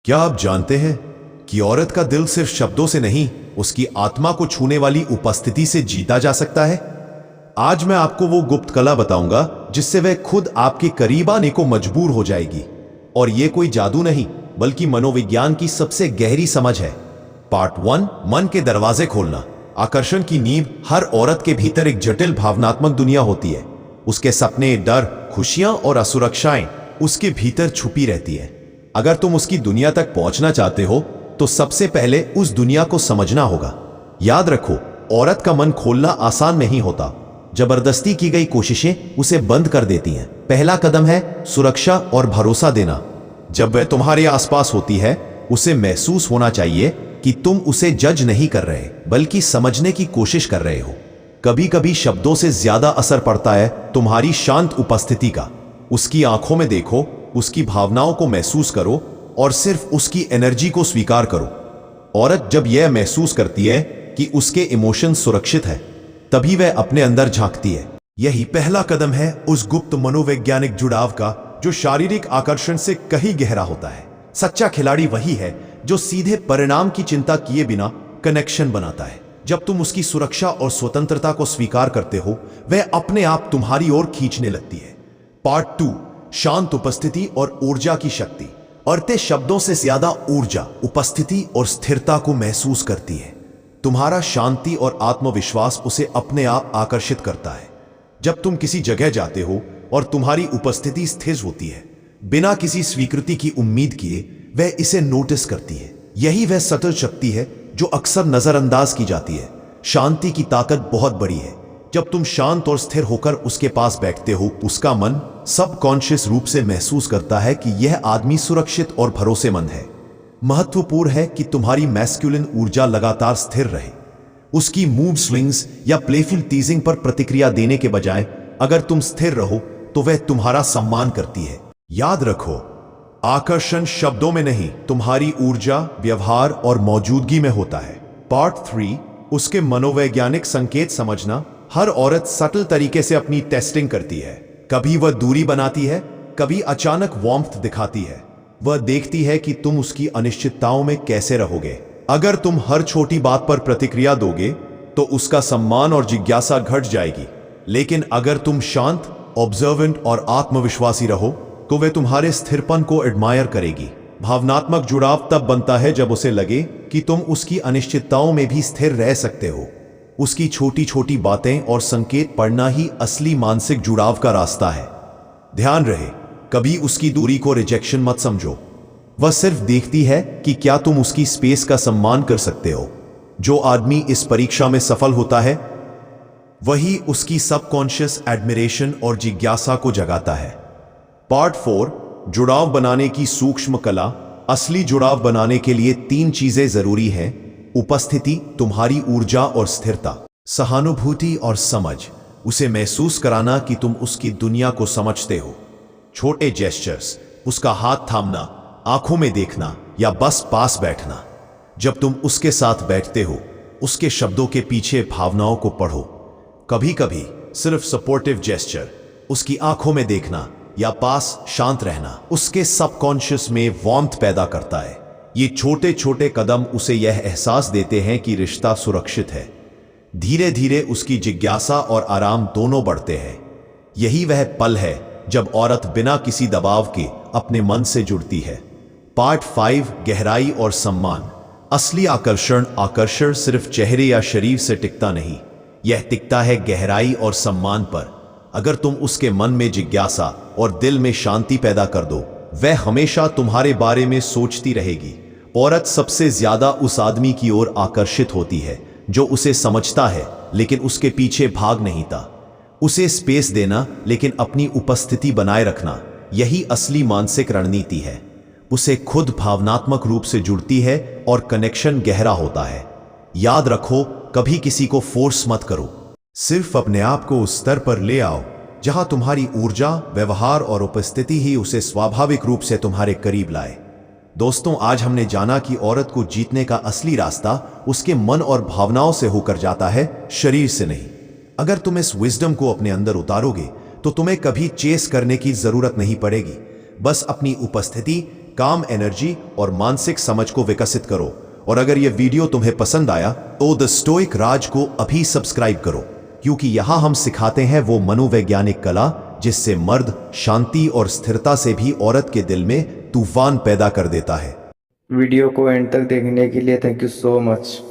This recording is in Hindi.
क्या आप जानते हैं कि औरत का दिल सिर्फ शब्दों से नहीं, उसकी आत्मा को छूने वाली उपस्थिति से जीता जा सकता है। आज मैं आपको वो गुप्त कला बताऊंगा जिससे वह खुद आपके करीब आने को मजबूर हो जाएगी। और ये कोई जादू नहीं, बल्कि मनोविज्ञान की सबसे गहरी समझ है। पार्ट 1, मन के दरवाजे खोलना। आकर्षण की नींव हर औरत के भीतर एक जटिल भावनात्मक दुनिया होती है। उसके सपने, डर, खुशियां और असुरक्षाएं उसके भीतर छुपी रहती है। अगर तुम उसकी दुनिया तक पहुंचना चाहते हो तो सबसे पहले उस दुनिया को समझना होगा। याद रखो, औरत का मन खोलना आसान नहीं होता। जबरदस्ती की गई कोशिशें उसे बंद कर देती हैं। पहला कदम है सुरक्षा और भरोसा देना। जब वह तुम्हारे आसपास होती है, उसे महसूस होना चाहिए कि तुम उसे जज नहीं कर रहे, बल्कि समझने की कोशिश कर रहे हो। कभी कभी शब्दों से ज्यादा असर पड़ता है तुम्हारी शांत उपस्थिति का। उसकी आंखों में देखो, उसकी भावनाओं को महसूस करो और सिर्फ उसकी एनर्जी को स्वीकार करो। औरत जब यह महसूस करती है कि उसके इमोशन सुरक्षित है, तभी वह अपने अंदर झांकती है। यही पहला कदम है उस गुप्त मनोवैज्ञानिक जुड़ाव का जो शारीरिक आकर्षण से कहीं गहरा होता है। सच्चा खिलाड़ी वही है जो सीधे परिणाम की चिंता किए बिना कनेक्शन बनाता है। जब तुम उसकी सुरक्षा और स्वतंत्रता को स्वीकार करते हो, वह अपने आप तुम्हारी ओर खींचने लगती है। पार्ट 2, शांत उपस्थिति और ऊर्जा की शक्ति। औरतें शब्दों से ज्यादा ऊर्जा, उपस्थिति और स्थिरता को महसूस करती है। तुम्हारा शांति और आत्मविश्वास उसे अपने आप आकर्षित करता है। जब तुम किसी जगह जाते हो और तुम्हारी उपस्थिति स्थिर होती है, बिना किसी स्वीकृति की उम्मीद किए, वह इसे नोटिस करती है। यही वह सटल शक्ति है जो अक्सर नजरअंदाज की जाती है। शांति की ताकत बहुत बड़ी है। जब तुम शांत और स्थिर होकर उसके पास बैठते हो, उसका मन सबकॉन्शियस रूप से महसूस करता है कि यह आदमी सुरक्षित और भरोसेमंद है। महत्वपूर्ण है कि तुम्हारी मैस्कुलिन ऊर्जा लगातार स्थिर रहे। उसकी मूड स्विंग्स या प्लेफुल टीजिंग पर प्रतिक्रिया देने के बजाय अगर तुम स्थिर रहो तो वह तुम्हारा सम्मान करती है। याद रखो, आकर्षण शब्दों में नहीं, तुम्हारी ऊर्जा, व्यवहार और मौजूदगी में होता है। पार्ट 3, उसके मनोवैज्ञानिक संकेत समझना। हर औरत सटल तरीके से अपनी टेस्टिंग करती है। कभी वह दूरी बनाती है, कभी अचानक वार्मथ दिखाती है। वह देखती है कि तुम उसकी अनिश्चितताओं में कैसे रहोगे। अगर तुम हर छोटी बात पर प्रतिक्रिया दोगे तो उसका सम्मान और जिज्ञासा घट जाएगी। लेकिन अगर तुम शांत, ऑब्जर्वेंट और आत्मविश्वासी रहो तो वह तुम्हारे स्थिरपन को एडमायर करेगी। भावनात्मक जुड़ाव तब बनता है जब उसे लगे कि तुम उसकी अनिश्चितताओं में भी स्थिर रह सकते हो। उसकी छोटी छोटी बातें और संकेत पढ़ना ही असली मानसिक जुड़ाव का रास्ता है। ध्यान रहे, कभी उसकी दूरी को रिजेक्शन मत समझो। वह सिर्फ देखती है कि क्या तुम उसकी स्पेस का सम्मान कर सकते हो। जो आदमी इस परीक्षा में सफल होता है, वही उसकी सबकॉन्शियस एडमिरेशन और जिज्ञासा को जगाता है। पार्ट 4, जुड़ाव बनाने की सूक्ष्म कला। असली जुड़ाव बनाने के लिए 3 चीजें जरूरी हैं: उपस्थिति, तुम्हारी ऊर्जा और स्थिरता, सहानुभूति और समझ। उसे महसूस कराना कि तुम उसकी दुनिया को समझते हो। छोटे जेस्चर्स, उसका हाथ थामना, आंखों में देखना या बस पास बैठना। जब तुम उसके साथ बैठते हो, उसके शब्दों के पीछे भावनाओं को पढ़ो। कभी कभी सिर्फ सपोर्टिव जेस्चर, उसकी आंखों में देखना या पास शांत रहना, उसके सबकॉन्शियस में वार्मथ पैदा करता है। ये छोटे छोटे कदम उसे यह एहसास देते हैं कि रिश्ता सुरक्षित है। धीरे धीरे उसकी जिज्ञासा और आराम दोनों बढ़ते हैं। यही वह पल है जब औरत बिना किसी दबाव के अपने मन से जुड़ती है। पार्ट 5, गहराई और सम्मान। असली आकर्षण सिर्फ चेहरे या शरीर से टिकता नहीं, यह टिकता है गहराई और सम्मान पर। अगर तुम उसके मन में जिज्ञासा और दिल में शांति पैदा कर दो, वह हमेशा तुम्हारे बारे में सोचती रहेगी। औरत सबसे ज्यादा उस आदमी की ओर आकर्षित होती है जो उसे समझता है लेकिन उसके पीछे भाग नहीं था। उसे स्पेस देना लेकिन अपनी उपस्थिति बनाए रखना, यही असली मानसिक रणनीति है। उसे खुद भावनात्मक रूप से जुड़ती है और कनेक्शन गहरा होता है। याद रखो, कभी किसी को फोर्स मत करो। सिर्फ अपने आप को उस स्तर पर ले आओ जहां तुम्हारी ऊर्जा, व्यवहार और उपस्थिति ही उसे स्वाभाविक रूप से तुम्हारे करीब लाए। दोस्तों, आज हमने जाना कि औरत को जीतने का असली रास्ता उसके मन और भावनाओं से होकर जाता है, शरीर से नहीं। अगर तुम इस विजडम को अपने अंदर उतारोगे तो तुम्हें कभी चेस करने की जरूरत नहीं पड़ेगी। बस अपनी उपस्थिति, काम एनर्जी और मानसिक समझ को विकसित करो। और अगर यह वीडियो तुम्हें पसंद आया तो द स्टोइक राज को अभी सब्सक्राइब करो, क्योंकि यहां हम सिखाते हैं वो मनोवैज्ञानिक कला जिससे मर्द शांति और स्थिरता से भी औरत के दिल में तूफान पैदा कर देता है। वीडियो को एंड तक देखने के लिए थैंक यू सो मच।